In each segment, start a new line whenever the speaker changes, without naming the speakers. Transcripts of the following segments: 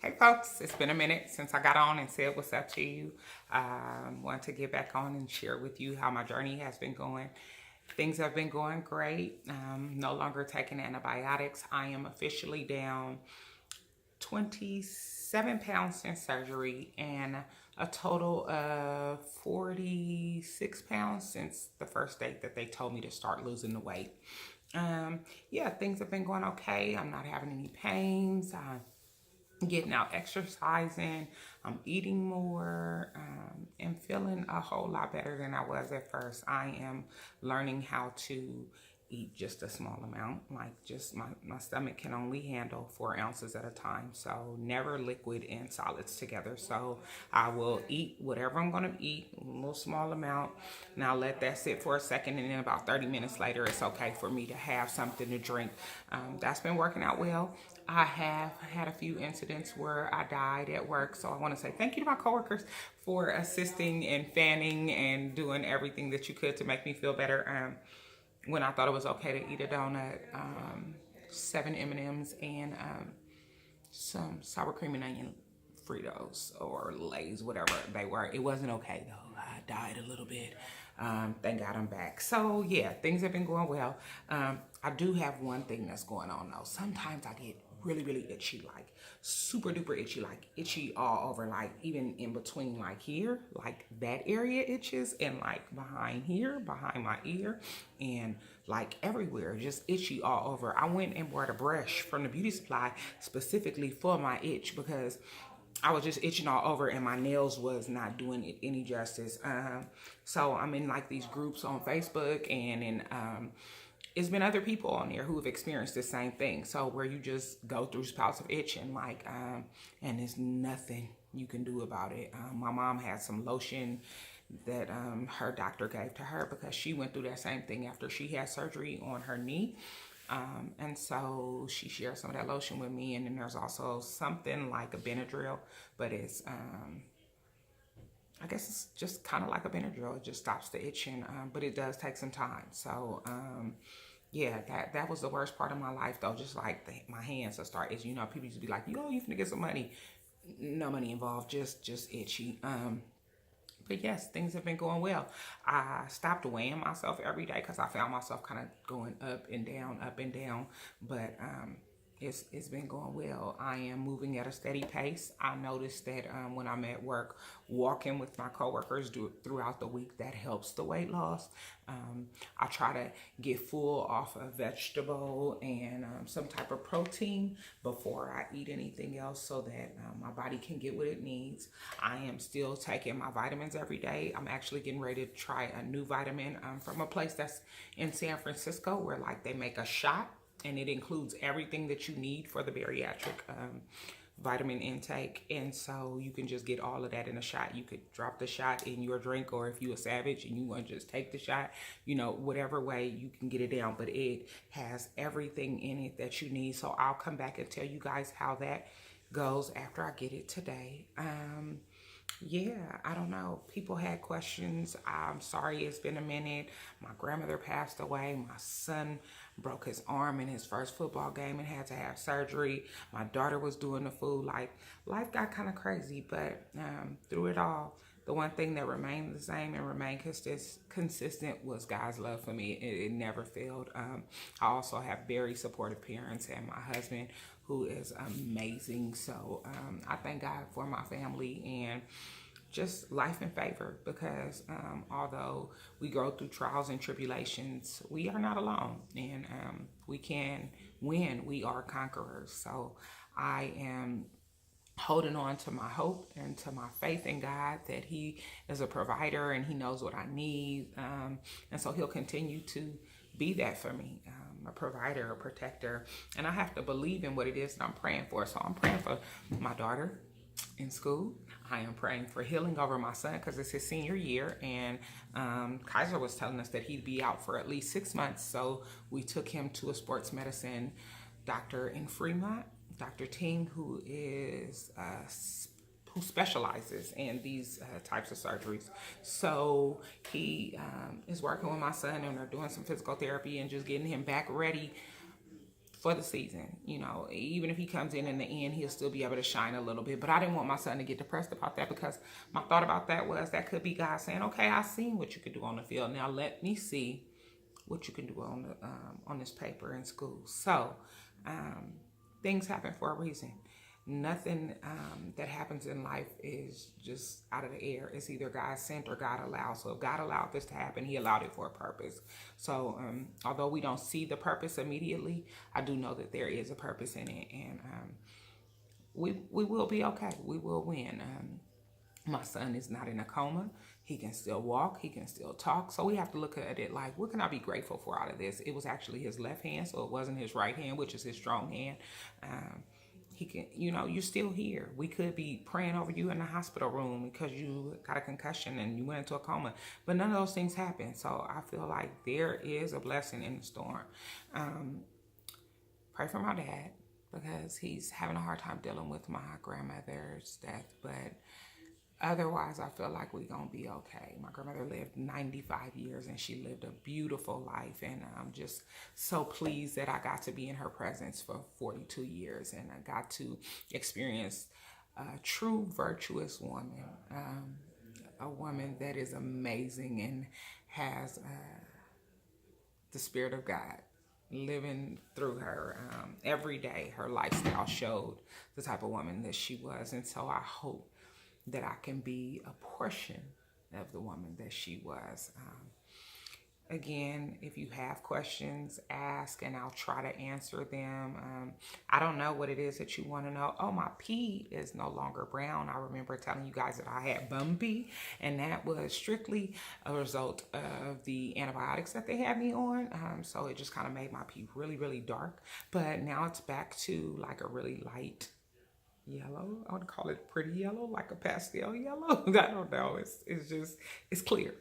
Hey folks, it's been a minute since I got on and said what's up to you. Want to get back on and share with you how my journey has been going. Things have been going great. No longer taking antibiotics. I am officially down 27 pounds since surgery and a total of 46 pounds since the first date that they told me to start losing the weight. Yeah, things have been going okay. I'm not having any pains. Getting out exercising, I'm eating more, and feeling a whole lot better than I was at first. I am learning how to eat just a small amount, like just my stomach can only handle 4 ounces at a time, so never liquid and solids together. So I will eat whatever I'm going to eat, a little small amount, and I'll let that sit for a second, and then about 30 minutes later it's okay for me to have something to drink. That's been working out well. I have had a few incidents where I died at work, so I want to say thank you to my coworkers for assisting and fanning and doing everything that you could to make me feel better. When I thought it was okay to eat a donut, 7 M&Ms, and some sour cream and onion Fritos or Lay's, whatever they were. It wasn't okay though. I died a little bit. Thank God I'm back. So yeah, things have been going well. I do have one thing that's going on though. Sometimes I get really itchy, like super duper itchy, like itchy all over, like even in between, like here, like that area itches, and like behind here, behind my ear, and like everywhere, just itchy all over. I went and bought a brush from the beauty supply specifically for my itch because I was just itching all over and my nails was not doing it any justice. So I'm in like these groups on Facebook, and in it's been other people on there who have experienced the same thing. So where you just go through spouts of itching, like, and there's nothing you can do about it. My mom had some lotion that her doctor gave to her because she went through that same thing after she had surgery on her knee. And so she shared some of that lotion with me. And then there's also something like a Benadryl, but it's, I guess it's just kind of like a Benadryl. It just stops the itching, but it does take some time. So, yeah, that was the worst part of my life though. Just like my hands will start itching. You know, people used to be like, yo, you finna get some money. No money involved, just itchy. But yes, things have been going well. I stopped weighing myself every day because I found myself kind of going up and down, up and down. But it's been going well. I am moving at a steady pace. I noticed that when I'm at work, walking with my coworkers throughout the week, that helps the weight loss. I try to get full off of vegetable and some type of protein before I eat anything else so that my body can get what it needs. I am still taking my vitamins every day. I'm actually getting ready to try a new vitamin from a place that's in San Francisco where like they make a shot and it includes everything that you need for the bariatric vitamin intake, and so you can just get all of that in a shot. You could drop the shot in your drink, or if you're a savage and you want to just take the shot, you know, whatever way you can get it down, but it has everything in it that you need. So I'll come back and tell you guys how that goes after I get it today. Yeah, I don't know. People had questions. I'm sorry it's been a minute. My grandmother passed away. My son broke his arm in his first football game and had to have surgery. My daughter was doing the food. Like, life got kind of crazy, but through it all, the one thing that remained the same and remained consistent was God's love for me. It never failed. I also have very supportive parents and my husband who is amazing. So I thank God for my family and just life and favor, because although we go through trials and tribulations, we are not alone, and we can win. We are conquerors. So I am holding on to my hope and to my faith in God that He is a provider and He knows what I need. And so He'll continue to be that for me, a provider, a protector. And I have to believe in what it is that I'm praying for. So I'm praying for my daughter in school. I am praying for healing over my son because it's his senior year, and Kaiser was telling us that he'd be out for at least 6 months. So we took him to a sports medicine doctor in Fremont, Dr. Ting, who specializes in these types of surgeries. So he is working with my son, and they're doing some physical therapy and just getting him back ready for the season. You know, even if he comes in the end, he'll still be able to shine a little bit. But I didn't want my son to get depressed about that, because my thought about that was that could be God saying, okay, I've seen what you could do on the field. Now let me see what you can do on this paper in school. So things happen for a reason. Nothing that happens in life is just out of the air. It's either God sent or God allowed. So if God allowed this to happen, he allowed it for a purpose. So although we don't see the purpose immediately, I do know that there is a purpose in it. And we will be okay. We will win. My son is not in a coma. He can still walk. He can still talk. So we have to look at it like, what can I be grateful for out of this? It was actually his left hand, so it wasn't his right hand, which is his strong hand. He can, you know, you're still here. We could be praying over you in the hospital room because you got a concussion and you went into a coma, but none of those things happen. So I feel like there is a blessing in the storm. Pray for my dad, because he's having a hard time dealing with my grandmother's death, but otherwise, I feel like we're going to be okay. My grandmother lived 95 years and she lived a beautiful life. And I'm just so pleased that I got to be in her presence for 42 years. And I got to experience a true virtuous woman, a woman that is amazing and has the Spirit of God living through her. Every day, her lifestyle showed the type of woman that she was. And so I hope that I can be a portion of the woman that she was. Again, if you have questions, ask and I'll try to answer them. I don't know what it is that you want to know. Oh, my pee is no longer brown. I remember telling you guys that I had bum pee, and that was strictly a result of the antibiotics that they had me on. So it just kind of made my pee really, really dark. But now it's back to like a really light yellow. I would call it pretty yellow, like a pastel yellow. I don't know. It's clear.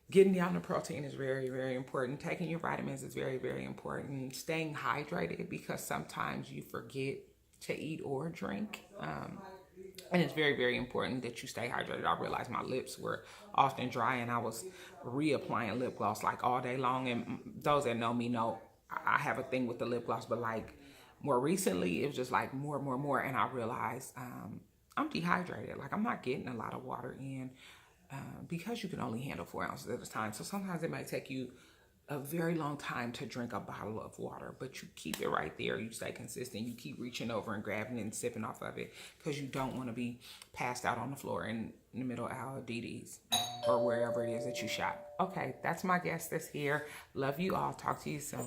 Getting down the protein is very, very important. Taking your vitamins is very, very important. Staying hydrated, because sometimes you forget to eat or drink. And it's very, very important that you stay hydrated. I realized my lips were often dry and I was reapplying lip gloss like all day long. And those that know me know I have a thing with the lip gloss, but like more recently, it was just like more. And I realized I'm dehydrated. Like I'm not getting a lot of water in. Because you can only handle 4 ounces at a time. So sometimes it might take you a very long time to drink a bottle of water, but you keep it right there. You stay consistent. You keep reaching over and grabbing it and sipping off of it, because you don't want to be passed out on the floor in the middle of DD's or wherever it is that you shop. Okay, that's my guest that's here. Love you all. Talk to you soon.